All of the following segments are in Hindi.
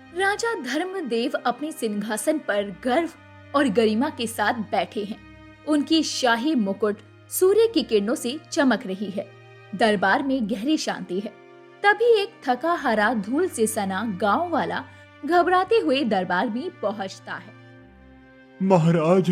राजा धर्मदेव अपने सिंहासन पर गर्व और गरिमा के साथ बैठे हैं। उनकी शाही मुकुट सूर्य की किरणों से चमक रही है। दरबार में गहरी शांति है। तभी एक थका हारा धूल से सना गांव वाला घबराते हुए दरबार में पहुंचता है। महाराज,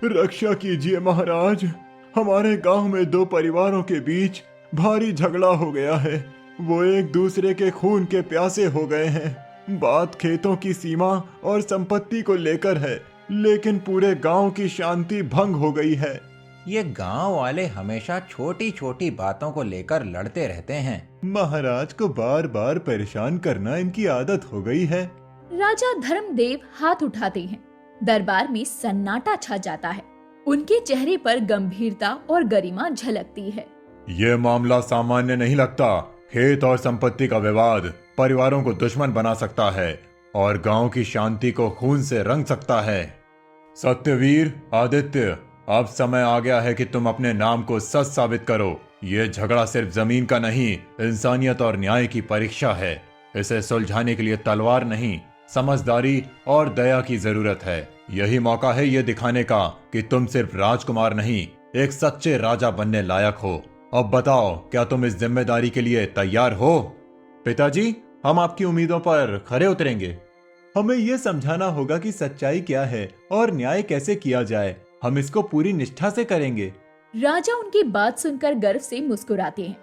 रक्षा कीजिए महाराज। हमारे गांव में दो परिवारों के बीच भारी झगड़ा हो गया है। वो एक दूसरे के खून के प्यासे हो गए हैं। बात खेतों की सीमा और संपत्ति को लेकर है, लेकिन पूरे गांव की शांति भंग हो गई है। ये गांव वाले हमेशा छोटी छोटी बातों को लेकर लड़ते रहते हैं। महाराज को बार बार परेशान करना इनकी आदत हो गई है। राजा धर्मदेव हाथ उठाते हैं। दरबार में सन्नाटा छा जाता है। उनके चेहरे पर गंभीरता और गरिमा झलकती है। ये मामला सामान्य नहीं लगता। खेत और संपत्ति का विवाद परिवारों को दुश्मन बना सकता है और गांव की शांति को खून से रंग सकता है। सत्यवीर, आदित्य, अब समय आ गया है कि तुम अपने नाम को सच साबित करो। ये झगड़ा सिर्फ जमीन का नहीं, इंसानियत और न्याय की परीक्षा है। इसे सुलझाने के लिए तलवार नहीं, समझदारी और दया की जरूरत है। यही मौका है ये दिखाने का कि तुम सिर्फ राजकुमार नहीं, एक सच्चे राजा बनने लायक हो। अब बताओ, क्या तुम इस जिम्मेदारी के लिए तैयार हो? पिताजी, हम आपकी उम्मीदों पर खरे उतरेंगे। हमें ये समझाना होगा कि सच्चाई क्या है और न्याय कैसे किया जाए। हम इसको पूरी निष्ठा से करेंगे। राजा उनकी बात सुनकर गर्व से मुस्कुराते हैं।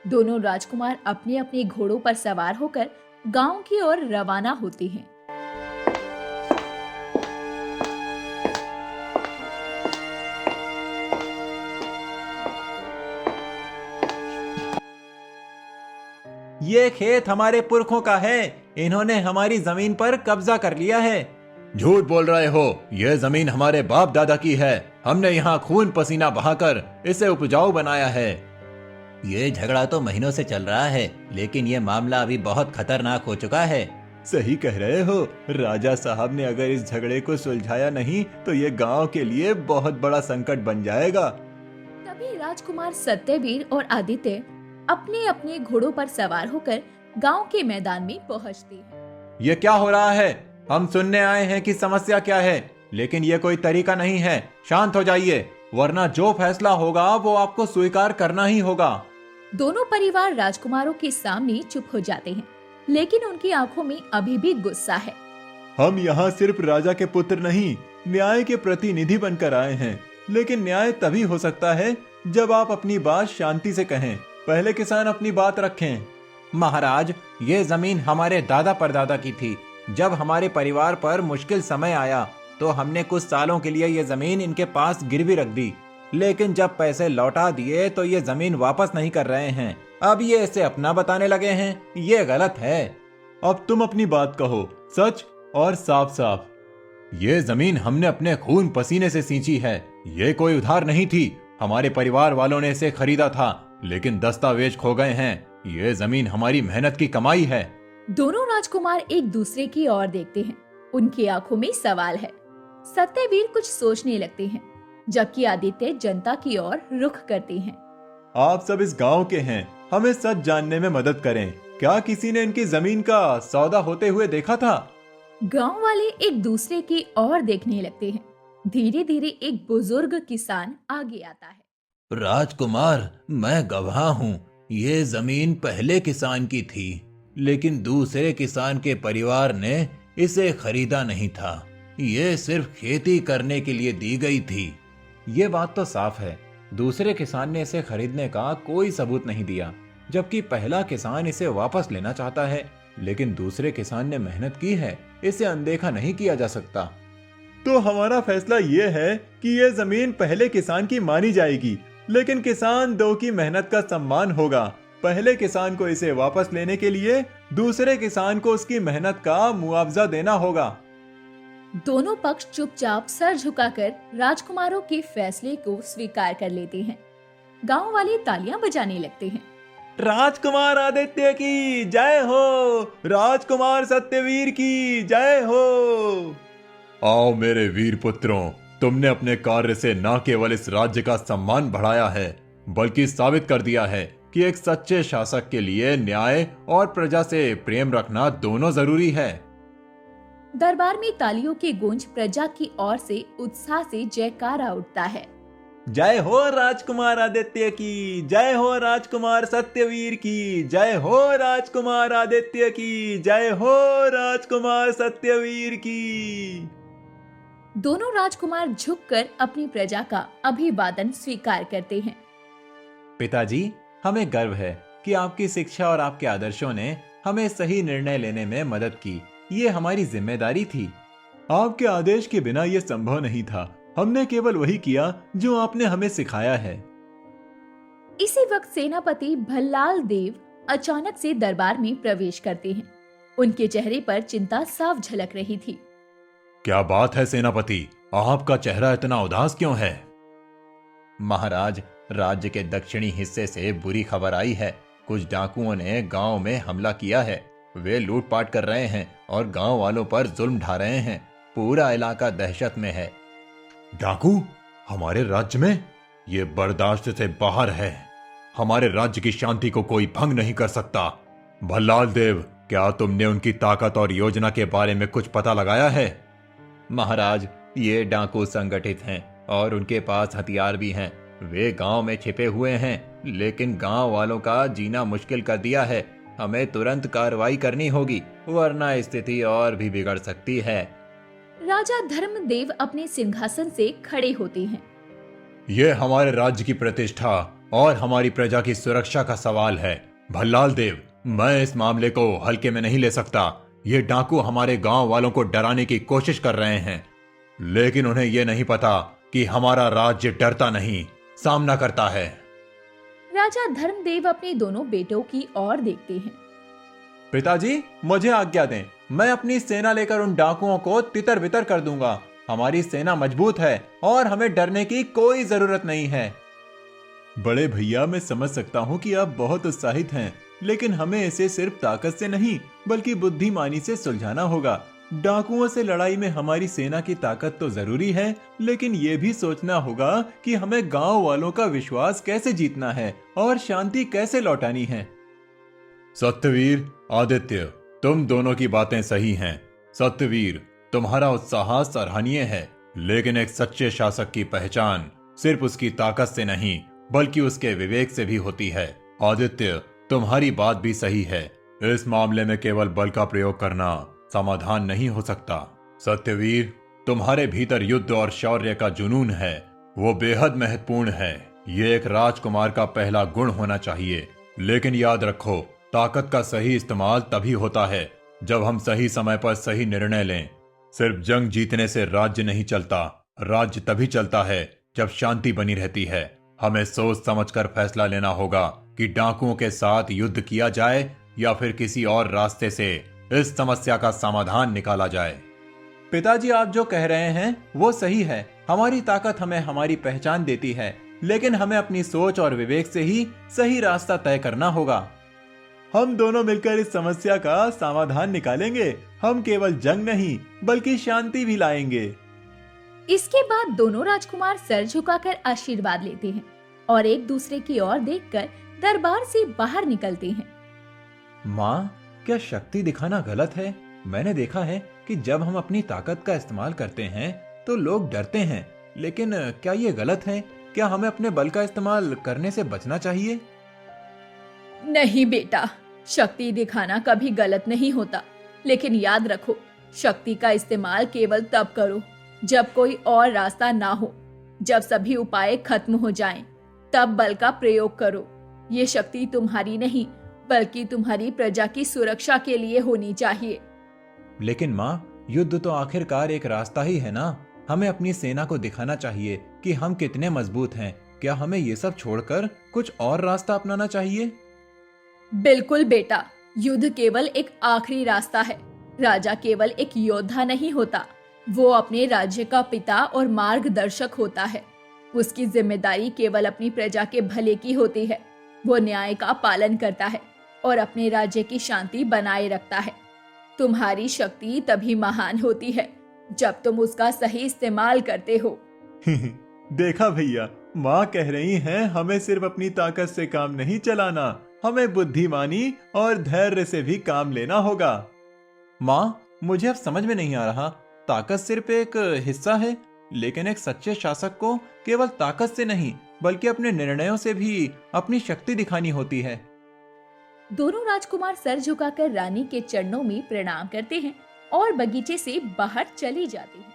दोनों राजकुमार अपने अपने घोड़ों पर सवार होकर गांव की ओर रवाना होते हैं। ये खेत हमारे पुरखों का है। इन्होंने हमारी जमीन पर कब्जा कर लिया है। झूठ बोल रहे हो। यह जमीन हमारे बाप दादा की है। हमने यहाँ खून पसीना बहाकर इसे उपजाऊ बनाया है। ये झगड़ा तो महीनों से चल रहा है, लेकिन ये मामला अभी बहुत खतरनाक हो चुका है। सही कह रहे हो। राजा साहब ने अगर इस झगड़े को सुलझाया नहीं तो ये गांव के लिए बहुत बड़ा संकट बन जाएगा। तभी राजकुमार सत्यवीर और आदित्य अपने अपने घोड़ों पर सवार होकर गांव के मैदान में पहुंचते हैं। ये क्या हो रहा है? हम सुनने आए हैं कि समस्या क्या है, लेकिन ये कोई तरीका नहीं है। शांत हो जाइए, वरना जो फैसला होगा वो आपको स्वीकार करना ही होगा। दोनों परिवार राजकुमारों के सामने चुप हो जाते हैं, लेकिन उनकी आंखों में अभी भी गुस्सा है। हम यहाँ सिर्फ राजा के पुत्र नहीं, न्याय के प्रतिनिधि बनकर आए हैं। लेकिन न्याय तभी हो सकता है जब आप अपनी बात शांति से कहें। पहले किसान अपनी बात रखें। महाराज, ये जमीन हमारे दादा परदादा की थी। जब हमारे परिवार पर मुश्किल समय आया तो हमने कुछ सालों के लिए ये जमीन इनके पास गिरवी रख दी, लेकिन जब पैसे लौटा दिए तो ये जमीन वापस नहीं कर रहे हैं। अब ये इसे अपना बताने लगे हैं। ये गलत है। अब तुम अपनी बात कहो, सच और साफ साफ। ये जमीन हमने अपने खून पसीने से सींची है। ये कोई उधार नहीं थी। हमारे परिवार वालों ने इसे खरीदा था, लेकिन दस्तावेज खो गए हैं। ये जमीन हमारी मेहनत की कमाई है। दोनों राजकुमार एक दूसरे की ओर देखते हैं। उनकी आंखों में सवाल है। सत्यवीर कुछ सोचने लगते हैं, जबकि आदित्य जनता की ओर रुख करते हैं। आप सब इस गांव के हैं, हमें सच जानने में मदद करें। क्या किसी ने इनकी जमीन का सौदा होते हुए देखा था? गांव वाले एक दूसरे की ओर देखने लगते हैं। धीरे धीरे एक बुजुर्ग किसान आगे आता है। राजकुमार, मैं गवाह हूँ। ये जमीन पहले किसान की थी, लेकिन दूसरे किसान के परिवार ने इसे खरीदा नहीं था। ये सिर्फ खेती करने के लिए दी गई थी। ये बात तो साफ है। दूसरे किसान ने इसे खरीदने का कोई सबूत नहीं दिया, जबकि पहला किसान इसे वापस लेना चाहता है। लेकिन दूसरे किसान ने मेहनत की है, इसे अनदेखा नहीं किया जा सकता। तो हमारा फैसला ये है कि ये जमीन पहले किसान की मानी जाएगी, लेकिन किसान दो की मेहनत का सम्मान होगा। पहले किसान को इसे वापस लेने के लिए दूसरे किसान को उसकी मेहनत का मुआवजा देना होगा। दोनों पक्ष चुपचाप सर झुकाकर राजकुमारों के फैसले को स्वीकार कर लेते हैं। गांव वाले तालियां बजाने लगते हैं। राजकुमार आदित्य की जय हो, राजकुमार सत्यवीर की जय हो। आओ मेरे वीर पुत्रों, तुमने अपने कार्य से न केवल इस राज्य का सम्मान बढ़ाया है, बल्कि साबित कर दिया है कि एक सच्चे शासक के लिए न्याय और प्रजा से प्रेम रखना दोनों जरूरी है। दरबार में तालियों की गूंज प्रजा की ओर से उत्साह से जयकारा उठता है। जय हो राजकुमार आदित्य की, जय हो राजकुमार सत्यवीर की, जय हो राजकुमार आदित्य की, जय हो राजकुमार सत्यवीर की। दोनों राजकुमार झुककर अपनी प्रजा का अभिवादन स्वीकार करते हैं। पिताजी, हमें गर्व है कि आपकी शिक्षा और आपके आदर्शों ने हमें सही निर्णय लेने में मदद की। ये हमारी जिम्मेदारी थी। आपके आदेश के बिना यह संभव नहीं था। हमने केवल वही किया जो आपने हमें सिखाया है। इसी वक्त सेनापति भल्लाल देव अचानक से दरबार में प्रवेश करते हैं। उनके चेहरे पर चिंता साफ झलक रही थी। क्या बात है सेनापति, आपका चेहरा इतना उदास क्यों है? महाराज, राज्य के दक्षिणी हिस्से से बुरी खबर आई है। कुछ डाकुओं ने गांव में हमला किया है। वे लूटपाट कर रहे हैं और गांव वालों पर जुल्म ढा रहे हैं। पूरा इलाका दहशत में है। डाकू हमारे राज्य में? ये बर्दाश्त से बाहर है। हमारे राज्य की शांति को कोई भंग नहीं कर सकता। भल्लाल देव, क्या तुमने उनकी ताकत और योजना के बारे में कुछ पता लगाया है? महाराज, ये डाकू संगठित हैं और उनके पास हथियार भी हैं। वे गांव में छिपे हुए हैं, लेकिन गांव वालों का जीना मुश्किल कर दिया है। हमें तुरंत कार्रवाई करनी होगी, वरना स्थिति और भी बिगड़ सकती है। राजा धर्मदेव अपने सिंहासन से खड़े होते हैं। यह हमारे राज्य की प्रतिष्ठा और हमारी प्रजा की सुरक्षा का सवाल है। भल्लाल देव, मैं इस मामले को हल्के में नहीं ले सकता। ये डाकू हमारे गांव वालों को डराने की कोशिश कर रहे हैं, लेकिन उन्हें यह नहीं पता कि हमारा राज्य डरता नहीं, सामना करता है। राजा धर्मदेव अपने दोनों बेटों की ओर देखते हैं। पिताजी, मुझे आज्ञा दें। मैं अपनी सेना लेकर उन डाकुओं को तितर बितर कर दूंगा। हमारी सेना मजबूत है और हमें डरने की कोई जरूरत नहीं है। बड़े भैया, मैं समझ सकता हूँ कि आप बहुत उत्साहित हैं, लेकिन हमें इसे सिर्फ ताकत से नहीं बल्कि बुद्धिमानी से सुलझाना होगा। डाकुओं से लड़ाई में हमारी सेना की ताकत तो जरूरी है, लेकिन ये भी सोचना होगा कि हमें गांव वालों का विश्वास कैसे जीतना है और शांति कैसे लौटानी है। सत्यवीर, आदित्य, तुम दोनों की बातें सही हैं। सत्यवीर, तुम्हारा उत्साह सराहनीय है, लेकिन एक सच्चे शासक की पहचान सिर्फ उसकी ताकत से नहीं बल्कि उसके विवेक से भी होती है। आदित्य, तुम्हारी बात भी सही है। इस मामले में केवल बल का प्रयोग करना समाधान नहीं हो सकता। सत्यवीर, तुम्हारे भीतर युद्ध और शौर्य का जुनून है, वो बेहद महत्वपूर्ण है। ये एक राजकुमार का पहला गुण होना चाहिए। लेकिन याद रखो, ताकत का सही इस्तेमाल तभी होता है जब हम सही समय पर सही निर्णय लें। सिर्फ जंग जीतने से राज्य नहीं चलता। राज्य तभी चलता है जब शांति बनी रहती है। हमें सोच समझकर फैसला लेना होगा कि डाकुओं के साथ युद्ध किया जाए या फिर किसी और रास्ते से इस समस्या का समाधान निकाला जाए। पिताजी, आप जो कह रहे हैं वो सही है। हमारी ताकत हमें हमारी पहचान देती है, लेकिन हमें अपनी सोच और विवेक से ही सही रास्ता तय करना होगा। हम दोनों मिलकर इस समस्या का समाधान निकालेंगे। हम केवल जंग नहीं बल्कि शांति भी लाएंगे। इसके बाद दोनों राजकुमार सर झुकाकर आशीर्वाद लेते हैं और एक दूसरे की ओर देखकर दरबार से बाहर निकलते हैं। माँ, क्या शक्ति दिखाना गलत है? मैंने देखा है कि जब हम अपनी ताकत का इस्तेमाल करते हैं तो लोग डरते हैं, लेकिन क्या ये गलत है? क्या हमें अपने बल का इस्तेमाल करने से बचना चाहिए? नहीं बेटा, शक्ति दिखाना कभी गलत नहीं होता, लेकिन याद रखो, शक्ति का इस्तेमाल केवल तब करो जब कोई और रास्ता ना हो। जब सभी उपाय खत्म हो जाएं, तब बल का प्रयोग करो। ये शक्ति तुम्हारी नहीं बल्कि तुम्हारी प्रजा की सुरक्षा के लिए होनी चाहिए। लेकिन माँ, युद्ध तो आखिरकार एक रास्ता ही है ना। हमें अपनी सेना को दिखाना चाहिए कि हम कितने मजबूत हैं। क्या हमें ये सब छोड़कर कुछ और रास्ता अपनाना चाहिए? बिल्कुल बेटा, युद्ध केवल एक आखिरी रास्ता है। राजा केवल एक योद्धा नहीं होता, वो अपने राज्य का पिता और मार्गदर्शक होता है। उसकी जिम्मेदारी केवल अपनी प्रजा के भले की होती है। वो न्याय का पालन करता है और अपने राज्य की शांति बनाए रखता है। तुम्हारी शक्ति तभी महान होती है जब तुम उसका सही इस्तेमाल करते हो। देखा भैया, माँ कह रही हैं हमें सिर्फ अपनी ताकत से काम नहीं चलाना, हमें बुद्धिमानी और धैर्य से भी काम लेना होगा। माँ, मुझे अब समझ में नहीं आ रहा। ताकत सिर्फ एक हिस्सा है, लेकिन एक सच्चे शासक को केवल ताकत से नहीं बल्कि अपने निर्णयों से भी अपनी शक्ति दिखानी होती है। दोनों राजकुमार सर झुकाकर रानी के चरणों में प्रणाम करते हैं और बगीचे से बाहर चले जाते हैं।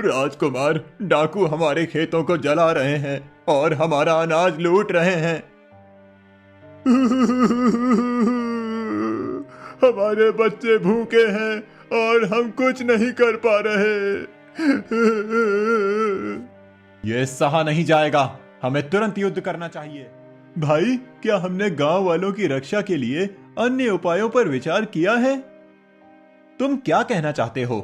राजकुमार, डाकू हमारे खेतों को जला रहे हैं और हमारा अनाज लूट रहे हैं। हमारे बच्चे भूखे हैं और हम कुछ नहीं कर पा रहे। ये सहा नहीं जाएगा, हमें तुरंत युद्ध करना चाहिए। भाई, क्या हमने गांव वालों की रक्षा के लिए अन्य उपायों पर विचार किया है? तुम क्या कहना चाहते हो?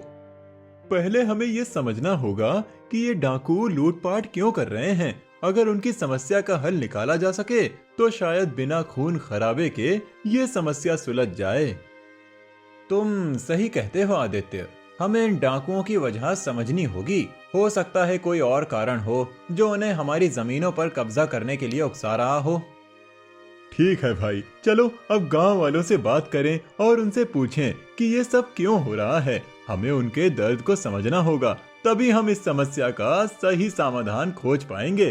पहले हमें यह समझना होगा कि ये डाकू लूटपाट क्यों कर रहे हैं। अगर उनकी समस्या का हल निकाला जा सके तो शायद बिना खून खराबे के ये समस्या सुलझ जाए। तुम सही कहते हो आदित्य, हमें इन डाकुओं की वजह समझनी होगी। हो सकता है कोई और कारण हो जो उन्हें हमारी जमीनों पर कब्जा करने के लिए उकसा रहा हो। ठीक है भाई, चलो अब गांव वालों से बात करें और उनसे पूछें कि ये सब क्यों हो रहा है। हमें उनके दर्द को समझना होगा, तभी हम इस समस्या का सही समाधान खोज पाएंगे।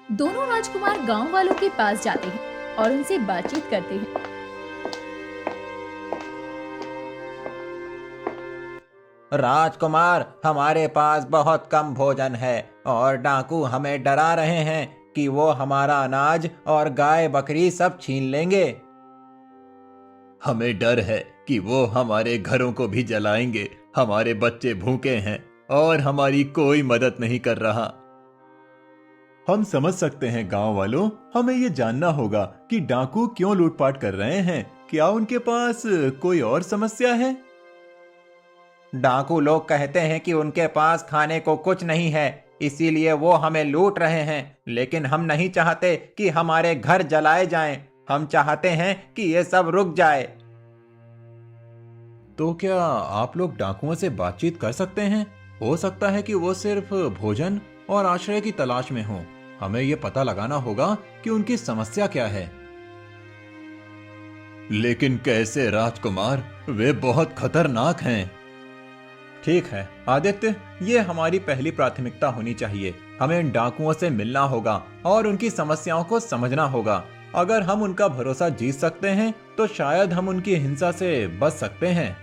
दोनों राजकुमार गांव वालों के पास जाते हैं और उनसे बातचीत करते हैं। राजकुमार, हमारे पास बहुत कम भोजन है और डाकू हमें डरा रहे हैं कि वो हमारा अनाज और गाय बकरी सब छीन लेंगे। हमें डर है कि वो हमारे घरों को भी जलाएंगे। हमारे बच्चे भूखे हैं और हमारी कोई मदद नहीं कर रहा। हम समझ सकते हैं गांव वालों, हमें ये जानना होगा कि डाकू क्यों लूटपाट कर रहे हैं। क्या उनके पास कोई और समस्या है? डाकू लोग कहते हैं कि उनके पास खाने को कुछ नहीं है, इसीलिए वो हमें लूट रहे हैं। लेकिन हम नहीं चाहते कि हमारे घर जलाए जाएं। हम चाहते हैं कि ये सब रुक जाए। तो क्या आप लोग डाकुओं से बातचीत कर सकते हैं? हो सकता है कि वो सिर्फ भोजन और आश्रय की तलाश में हों। हमें ये पता लगाना होगा कि उनकी समस्या क्या है। लेकिन कैसे राजकुमार? वे बहुत खतरनाक हैं। ठीक है आदित्य, ये हमारी पहली प्राथमिकता होनी चाहिए। हमें इन डाकुओं से मिलना होगा और उनकी समस्याओं को समझना होगा। अगर हम उनका भरोसा जीत सकते हैं तो शायद हम उनकी हिंसा से बच सकते हैं।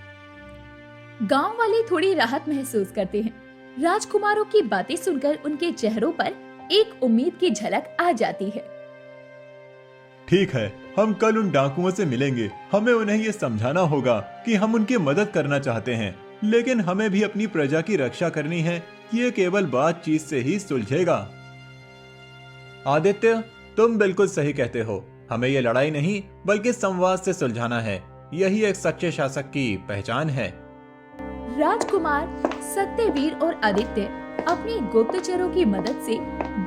गांव वाले थोड़ी राहत महसूस करते हैं। राजकुमारों की बातें सुनकर उनके चेहरों पर एक उम्मीद की झलक आ जाती है। ठीक है, हम कल उन डाकुओं से मिलेंगे। हमें उन्हें ये समझाना होगा कि हम उनकी मदद करना चाहते हैं, लेकिन हमें भी अपनी प्रजा की रक्षा करनी है। ये केवल बातचीत से ही सुलझेगा। आदित्य, तुम बिल्कुल सही कहते हो। हमें ये लड़ाई नहीं बल्कि संवाद से सुलझाना है। यही एक सच्चे शासक की पहचान है। राजकुमार सत्यवीर और आदित्य अपनी गुप्तचरों की मदद से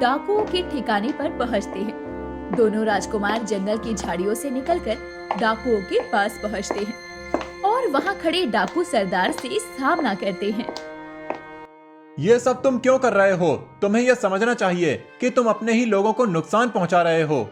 डाकुओं के ठिकाने पर पहुंचते हैं। दोनों राजकुमार जंगल की झाड़ियों से निकलकर डाकुओं के पास पहुंचते हैं और वहां खड़े डाकू सरदार से सामना करते हैं। ये सब तुम क्यों कर रहे हो? तुम्हें यह समझना चाहिए कि तुम अपने ही लोगों को नुकसान पहुंचा रहे हो।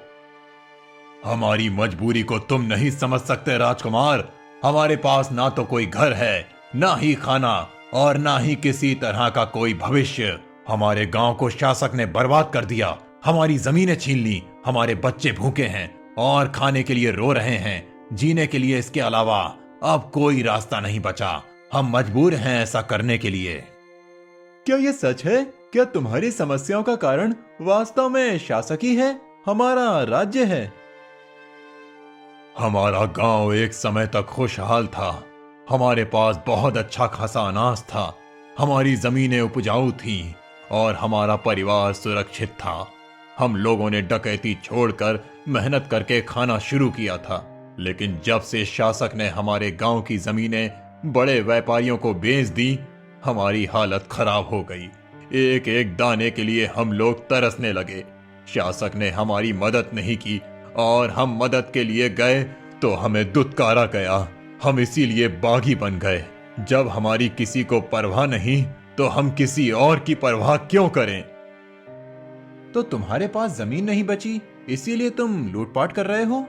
हमारी मजबूरी को तुम नहीं समझ सकते राजकुमार। हमारे पास ना तो कोई घर है, ना ही खाना और ना ही किसी तरह का कोई भविष्य। हमारे गांव को शासक ने बर्बाद कर दिया, हमारी जमीनें छीन ली, हमारे बच्चे भूखे हैं और खाने के लिए रो रहे हैं। जीने के लिए इसके अलावा अब कोई रास्ता नहीं बचा। हम मजबूर हैं ऐसा करने के लिए। क्या यह सच है? क्या तुम्हारी समस्याओं का कारण वास्तव में शासक ही है, हमारा राज्य है? हमारा गांव एक समय तक खुशहाल था। हमारे पास बहुत अच्छा खासा अनाज था, हमारी जमीनें उपजाऊ थीं और हमारा परिवार सुरक्षित था। हम लोगों ने डकैती छोड़कर मेहनत करके खाना शुरू किया था। लेकिन जब से शासक ने हमारे गांव की जमीनें बड़े व्यापारियों को बेच दी, हमारी हालत खराब हो गई। एक एक दाने के लिए हम लोग तरसने लगे। शासक ने हमारी मदद नहीं की और हम मदद के लिए गए तो हमें दुत्कारा गया। हम इसीलिए बागी बन गए। जब हमारी किसी को परवाह नहीं तो हम किसी और की परवाह क्यों करें? तो तुम्हारे पास जमीन नहीं बची, इसीलिए तुम लूटपाट कर रहे हो?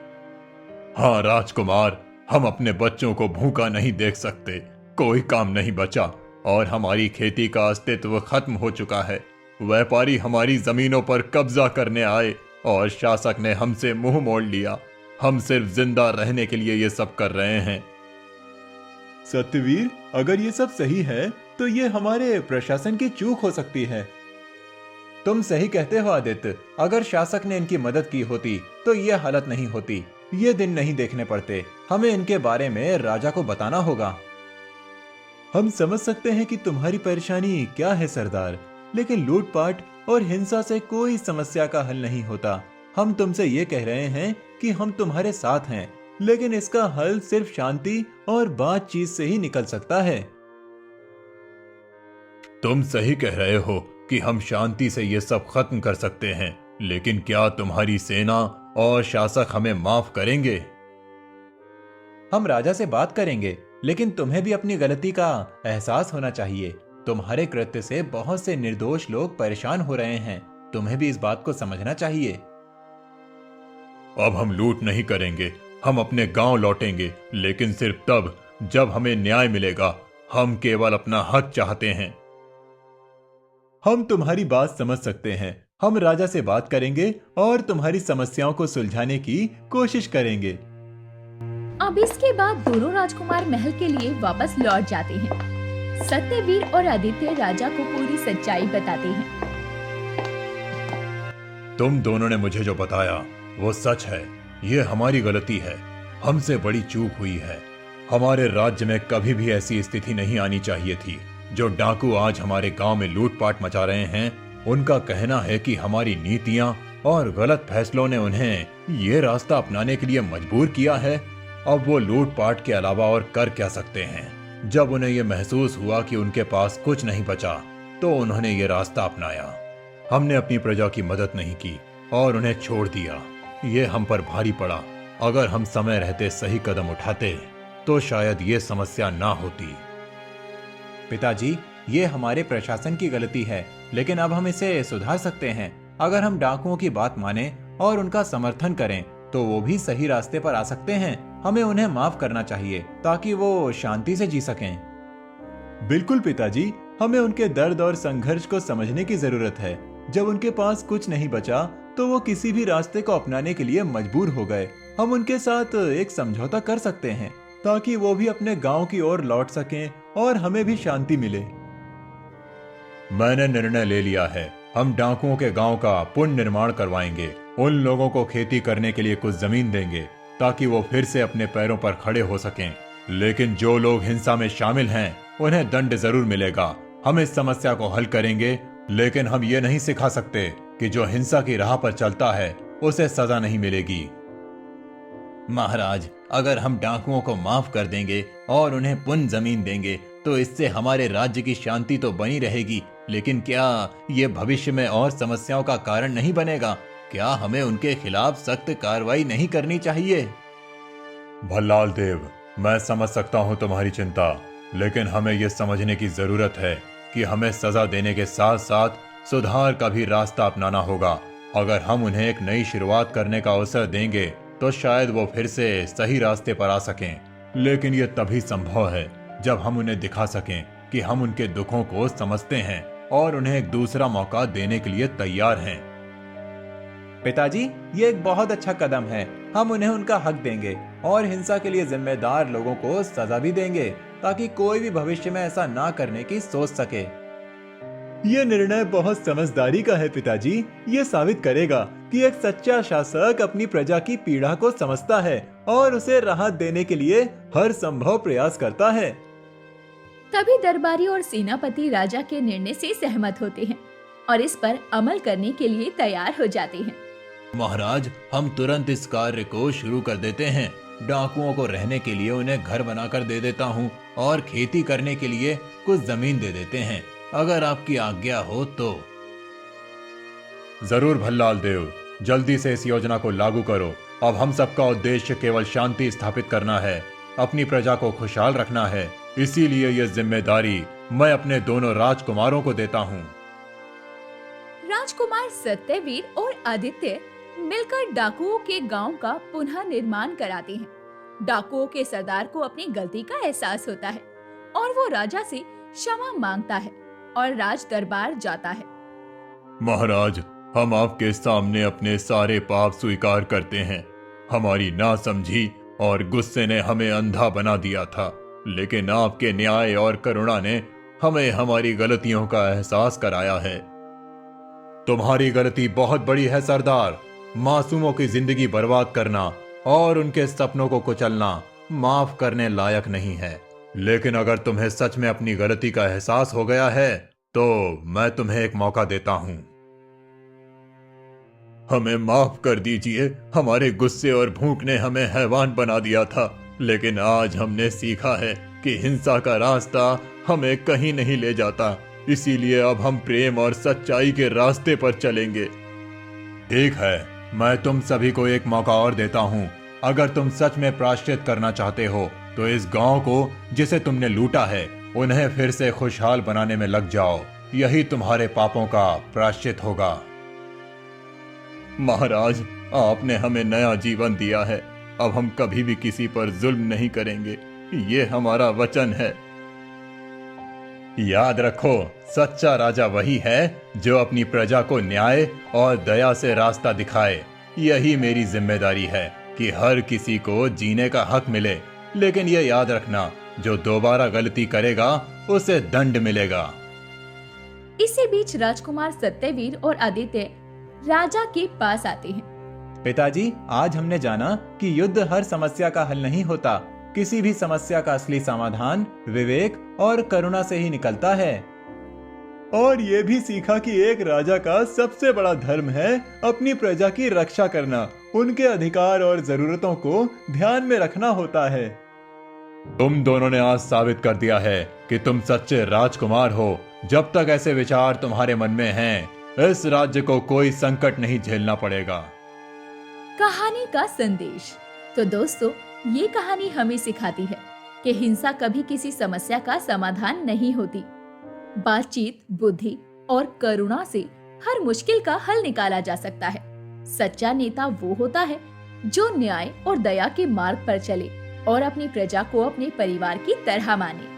हाँ राजकुमार, हम अपने बच्चों को भूखा नहीं देख सकते। कोई काम नहीं बचा और हमारी खेती का अस्तित्व खत्म हो चुका है। व्यापारी हमारी जमीनों पर कब्जा करने आए और शासक ने हमसे मुंह मोड़ लिया। हम सिर्फ जिंदा रहने के लिए ये सब कर रहे हैं। सत्यवीर, अगर ये सब सही है तो ये हमारे प्रशासन की चूक हो सकती है। तुम सही कहते हो आदित्य, अगर शासक ने इनकी मदद की होती तो ये हालत नहीं होती, ये दिन नहीं देखने पड़ते। हमें इनके बारे में राजा को बताना होगा। हम समझ सकते हैं कि तुम्हारी परेशानी क्या है सरदार, लेकिन लूटपाट और हिंसा से कोई समस्या का हल नहीं होता। हम तुमसे ये कह रहे हैं कि हम तुम्हारे साथ हैं, लेकिन इसका हल सिर्फ शांति और बातचीत से ही निकल सकता है। तुम सही कह रहे हो कि हम शांति से ये सब खत्म कर सकते हैं, लेकिन क्या तुम्हारी सेना और शासक हमें माफ करेंगे? हम राजा से बात करेंगे, लेकिन तुम्हें भी अपनी गलती का एहसास होना चाहिए। तुम्हारे कृत्य से बहुत से निर्दोष लोग परेशान हो रहे हैं। तुम्हें भी इस बात को समझना चाहिए। अब हम लूट नहीं करेंगे, हम अपने गांव लौटेंगे, लेकिन सिर्फ तब जब हमें न्याय मिलेगा। हम केवल अपना हक चाहते हैं। हम तुम्हारी बात समझ सकते हैं। हम राजा से बात करेंगे और तुम्हारी समस्याओं को सुलझाने की कोशिश करेंगे। अब इसके बाद दोनों राजकुमार महल के लिए वापस लौट जाते हैं। सत्यवीर और आदित्य राजा को पूरी सच्चाई बताते हैं। तुम दोनों ने मुझे जो बताया वो सच है। ये हमारी गलती है, हमसे बड़ी चूक हुई है। हमारे राज्य में कभी भी ऐसी स्थिति नहीं आनी चाहिए थी। जो डाकू आज हमारे गांव में लूटपाट मचा रहे हैं, उनका कहना है कि हमारी नीतियां और गलत फैसलों ने उन्हें ये रास्ता अपनाने के लिए मजबूर किया है। अब वो लूटपाट के अलावा और कर क्या सकते हैं? जब उन्हें ये महसूस हुआ कि उनके पास कुछ नहीं बचा, तो उन्होंने ये रास्ता अपनाया। हमने अपनी प्रजा की मदद नहीं की और उन्हें छोड़ दिया। ये हम पर भारी पड़ा। अगर हम समय रहते सही कदम उठाते तो शायद ये समस्या ना होती। पिताजी, ये हमारे प्रशासन की गलती है, लेकिन अब हम इसे सुधार सकते हैं। अगर हम डाकुओं की बात माने और उनका समर्थन करें तो वो भी सही रास्ते पर आ सकते हैं। हमें उन्हें माफ करना चाहिए ताकि वो शांति से जी सकें। बिल्कुल पिताजी, हमें उनके दर्द और संघर्ष को समझने की जरूरत है। जब उनके पास कुछ नहीं बचा तो वो किसी भी रास्ते को अपनाने के लिए मजबूर हो गए। हम उनके साथ एक समझौता कर सकते हैं ताकि वो भी अपने गांव की ओर लौट सकें और हमें भी शांति मिले। मैंने निर्णय ले लिया है। हम डाकुओं के गांव का पुनर्निर्माण करवाएंगे। उन लोगों को खेती करने के लिए कुछ जमीन देंगे ताकि वो फिर से अपने पैरों पर खड़े हो सकें। लेकिन जो लोग हिंसा में शामिल हैं, उन्हें दंड जरूर मिलेगा। हम इस समस्या को हल करेंगे, लेकिन हम ये नहीं सिखा सकते कि जो हिंसा की राह पर चलता है उसे सजा नहीं मिलेगी। महाराज, अगर हम डाकुओं को माफ कर देंगे और उन्हें पुनः जमीन देंगे तो इससे हमारे राज्य की शांति तो बनी रहेगी, लेकिन क्या ये भविष्य में और समस्याओं का कारण नहीं बनेगा? क्या हमें उनके खिलाफ सख्त कार्रवाई नहीं करनी चाहिए? भल्लाल देव, मैं समझ सकता हूँ तुम्हारी चिंता, लेकिन हमें यह समझने की जरूरत है कि हमें सजा देने के साथ साथ सुधार का भी रास्ता अपनाना होगा। अगर हम उन्हें एक नई शुरुआत करने का अवसर देंगे तो शायद वो फिर से सही रास्ते पर आ सकें, लेकिन ये तभी संभव है जब हम उन्हें दिखा सकें कि हम उनके दुखों को समझते हैं और उन्हें एक दूसरा मौका देने के लिए तैयार हैं। पिताजी, ये एक बहुत अच्छा कदम है। हम उन्हें उनका हक देंगे और हिंसा के लिए जिम्मेदार लोगों को सजा भी देंगे ताकि कोई भी भविष्य में ऐसा ना करने की सोच सके। ये निर्णय बहुत समझदारी का है पिताजी। ये साबित करेगा कि एक सच्चा शासक अपनी प्रजा की पीड़ा को समझता है और उसे राहत देने के लिए हर संभव प्रयास करता है। तभी दरबारी और सेनापति राजा के निर्णय से सहमत होते हैं और इस पर अमल करने के लिए तैयार हो जाते हैं। महाराज, हम तुरंत इस कार्य को शुरू कर देते हैं। डाकुओं को रहने के लिए उन्हें घर बनाकर दे देता हूँ और खेती करने के लिए कुछ जमीन दे देते हैं, अगर आपकी आज्ञा हो तो। जरूर भल्लाल देव, जल्दी से इस योजना को लागू करो। अब हम सबका उद्देश्य केवल शांति स्थापित करना है, अपनी प्रजा को खुशहाल रखना है। इसीलिए यह जिम्मेदारी मैं अपने दोनों राजकुमारों को देता हूँ। राजकुमार राजकुमार सत्यवीर और आदित्य मिलकर डाकुओं के गांव का पुनः निर्माण कराते हैं। डाकुओं के सरदार को अपनी गलती का एहसास होता है और वो राजा से क्षमा मांगता है और राज दरबार जाता है। महाराज, हम आपके सामने अपने सारे पाप स्वीकार करते हैं। हमारी नासमझी और गुस्से ने हमें अंधा बना दिया था, लेकिन आपके न्याय और करुणा ने हमें हमारी गलतियों का एहसास कराया है। तुम्हारी गलती बहुत बड़ी है सरदार। मासूमों की जिंदगी बर्बाद करना और उनके सपनों को कुचलना माफ करने लायक नहीं है। लेकिन अगर तुम्हें सच में अपनी गलती का एहसास हो गया है तो मैं तुम्हें एक मौका देता हूं। हमें माफ कर दीजिए। हमारे गुस्से और भूख ने हमें हैवान बना दिया था, लेकिन आज हमने सीखा है कि हिंसा का रास्ता हमें कहीं नहीं ले जाता। इसीलिए अब हम प्रेम और सच्चाई के रास्ते पर चलेंगे। ठीक है, मैं तुम सभी को एक मौका और देता हूँ। अगर तुम सच में प्रायश्चित करना चाहते हो तो इस गांव को जिसे तुमने लूटा है उन्हें फिर से खुशहाल बनाने में लग जाओ। यही तुम्हारे पापों का प्रायश्चित होगा। महाराज, आपने हमें नया जीवन दिया है। अब हम कभी भी किसी पर जुल्म नहीं करेंगे, ये हमारा वचन है। याद रखो, सच्चा राजा वही है जो अपनी प्रजा को न्याय और दया से रास्ता दिखाए। यही मेरी जिम्मेदारी है कि हर किसी को जीने का हक मिले, लेकिन ये याद रखना, जो दोबारा गलती करेगा उसे दंड मिलेगा। इसी बीच राजकुमार सत्यवीर और आदित्य राजा के पास आते हैं। पिताजी, आज हमने जाना कि युद्ध हर समस्या का हल नहीं होता। किसी भी समस्या का असली समाधान विवेक और करुणा से ही निकलता है। और ये भी सीखा कि एक राजा का सबसे बड़ा धर्म है अपनी प्रजा की रक्षा करना। उनके अधिकार और जरूरतों को ध्यान में रखना होता है। तुम दोनों ने आज साबित कर दिया है कि तुम सच्चे राजकुमार हो। जब तक ऐसे विचार तुम्हारे मन में हैं, इस राज्य को कोई संकट नहीं झेलना पड़ेगा। कहानी का संदेश। तो दोस्तों, ये कहानी हमें सिखाती है कि हिंसा कभी किसी समस्या का समाधान नहीं होती। बातचीत, बुद्धि और करुणा से हर मुश्किल का हल निकाला जा सकता है। सच्चा नेता वो होता है जो न्याय और दया के मार्ग पर चले और अपनी प्रजा को अपने परिवार की तरह माने।